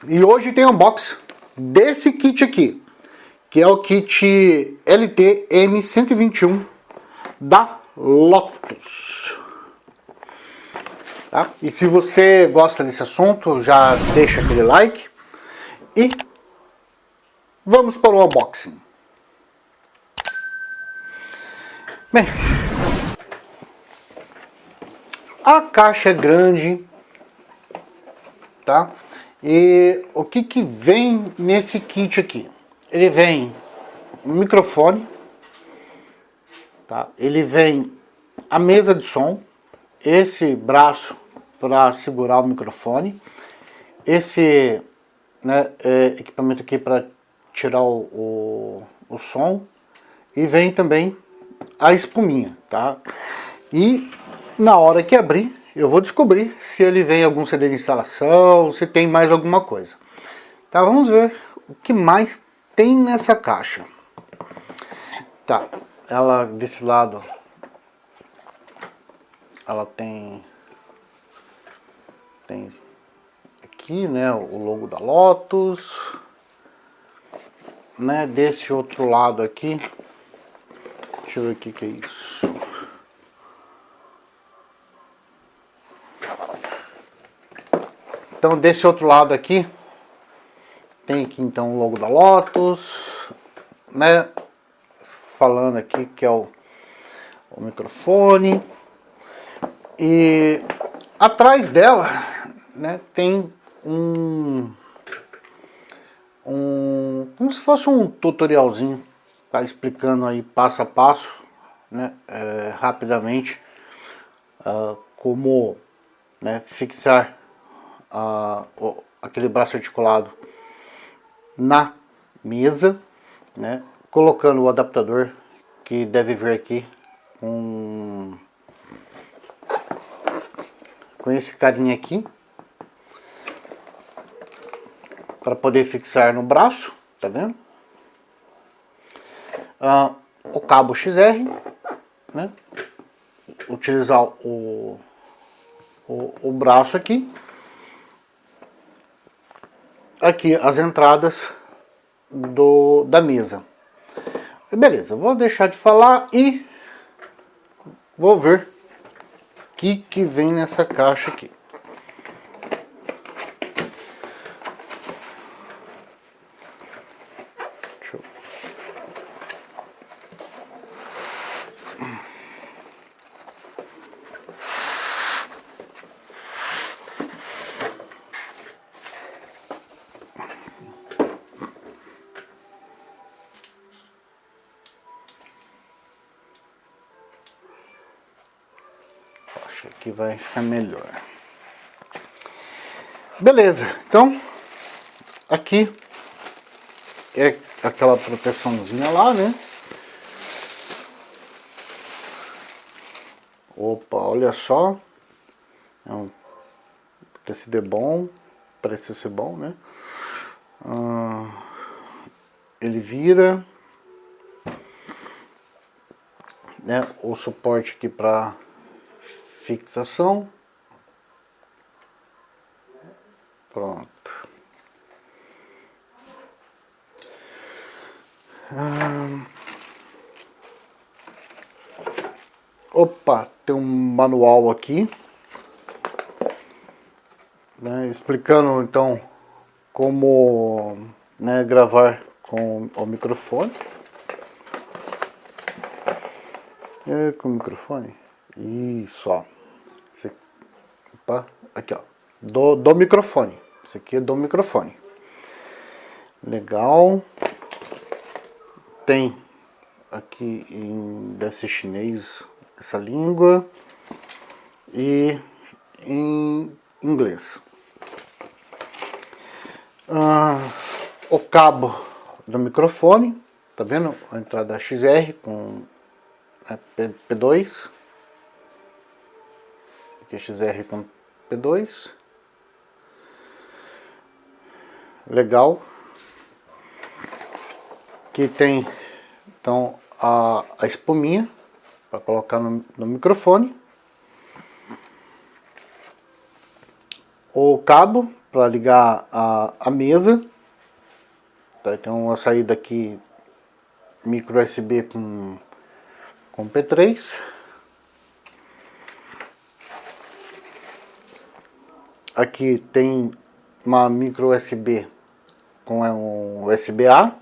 E hoje tem unboxing desse kit aqui, que é o kit LT M121 da Lotus. Tá? E se você gosta desse assunto, já deixa aquele like e vamos para o unboxing. Bem, a caixa é grande, tá? E o que vem nesse kit aqui? Ele vem um microfone, tá? Ele vem a mesa de som, esse braço para segurar o microfone, esse equipamento aqui para tirar o som, e vem também a espuminha, tá? E na hora que abrir, eu vou descobrir se ele vem algum CD de instalação, se tem mais alguma coisa. Tá, vamos ver o que mais tem nessa caixa. Tá, ela desse lado, ela tem aqui, né, o logo da Lotus, né, desse outro lado aqui, deixa eu ver o que é isso. Então desse outro lado aqui, tem aqui então o logo da Lotus, né, falando aqui que é o microfone, e atrás dela, né, tem como se fosse um tutorialzinho, tá, explicando aí passo a passo, né, rapidamente, como, né, fixar aquele braço articulado na mesa, né, colocando o adaptador que deve vir aqui com esse carinha aqui, para poder fixar no braço, tá vendo? O cabo XR, né, utilizar o braço aqui. Aqui as entradas da mesa. Beleza, vou deixar de falar e vou ver o que vem nessa caixa aqui. Deixa eu... Acho que vai ficar melhor. Beleza, então aqui é aquela proteçãozinha lá, né? Opa, olha só, é um tecido bom, parece ser bom, né? Ele vira, né? O suporte aqui para fixação. Pronto. Opa, tem um manual aqui, né, explicando então como, né, gravar com o microfone. Com o microfone? Isso, ó. Opa, aqui, ó. Do microfone. Esse aqui é do microfone. Legal. Tem aqui deve ser chinês essa língua, e em inglês. O cabo do microfone, tá vendo? A entrada XR com P2. Aqui é XR com P2. Legal. Aqui tem então a espuminha para colocar no microfone. O cabo para ligar a mesa. Tá, tem uma saída aqui micro USB com P3. Aqui tem uma micro USB com um USB-A,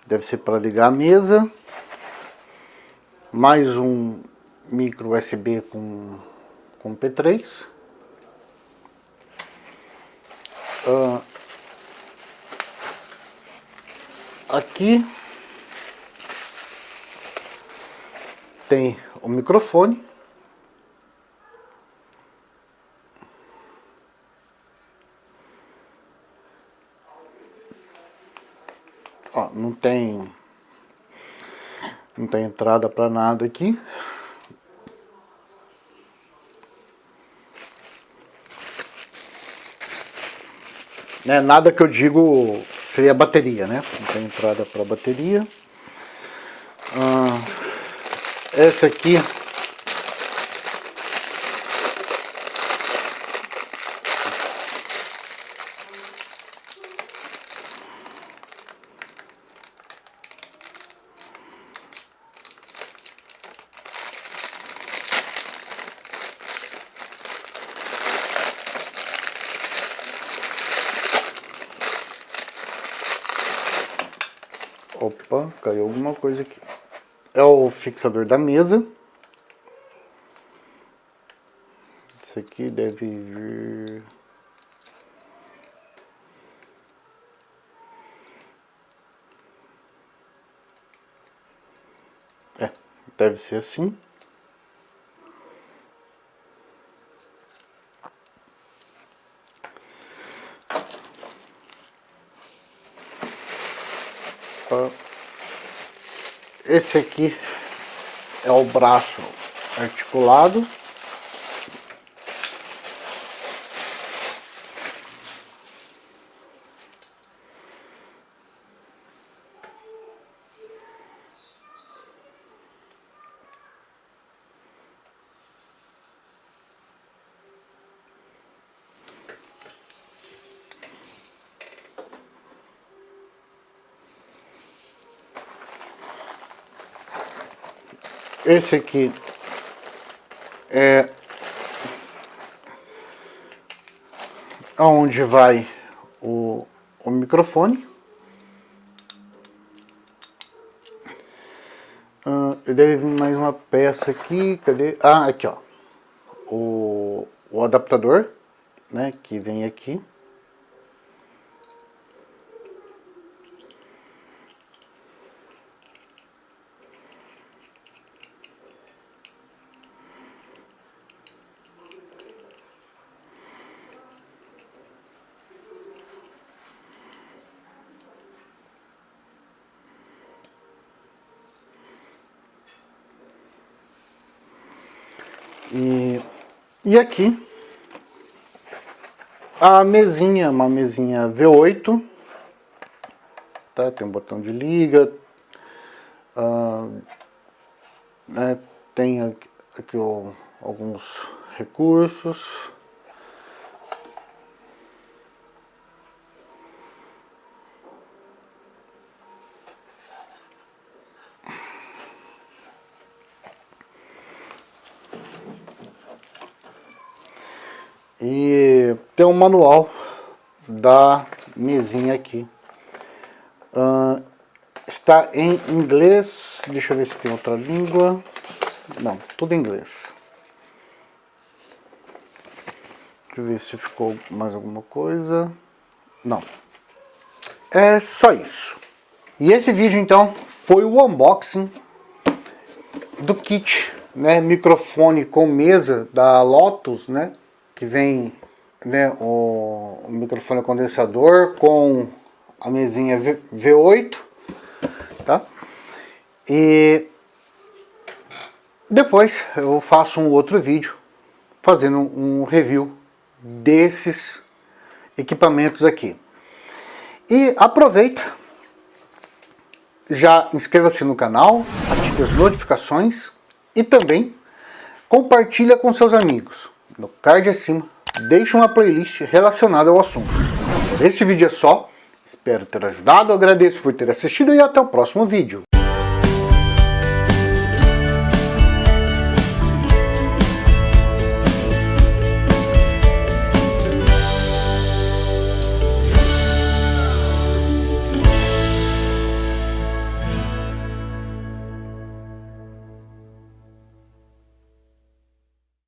deve ser para ligar a mesa. Mais um micro USB com P3. Aqui tem o microfone. Ó, não tem entrada para nada aqui. Né, nada que eu digo seria bateria, né? Não tem entrada para bateria. Essa aqui opa, caiu alguma coisa aqui. É o fixador da mesa. Esse aqui deve vir... deve ser assim. Esse aqui é o braço articulado. Esse aqui é onde vai o microfone. Deve vir mais uma peça aqui, cadê? Ah, aqui ó, o adaptador, né, que vem aqui. E aqui a mesinha, uma mesinha V8, tá? Tem um botão de liga, né? Tem aqui alguns recursos. E tem um manual da mesinha aqui. Está em inglês. Deixa eu ver se tem outra língua. Não, tudo em inglês. Deixa eu ver se ficou mais alguma coisa. Não. É só isso. E esse vídeo então foi o unboxing do kit, né, microfone com mesa da Lotus, né, que vem, né, o microfone condensador com a mesinha V8, tá? E depois eu faço um outro vídeo fazendo um review desses equipamentos aqui. E aproveita, já inscreva-se no canal, ative as notificações e também compartilha com seus amigos. No card acima deixe uma playlist relacionada ao assunto. Esse vídeo é só, espero ter ajudado, agradeço por ter assistido e até o próximo vídeo.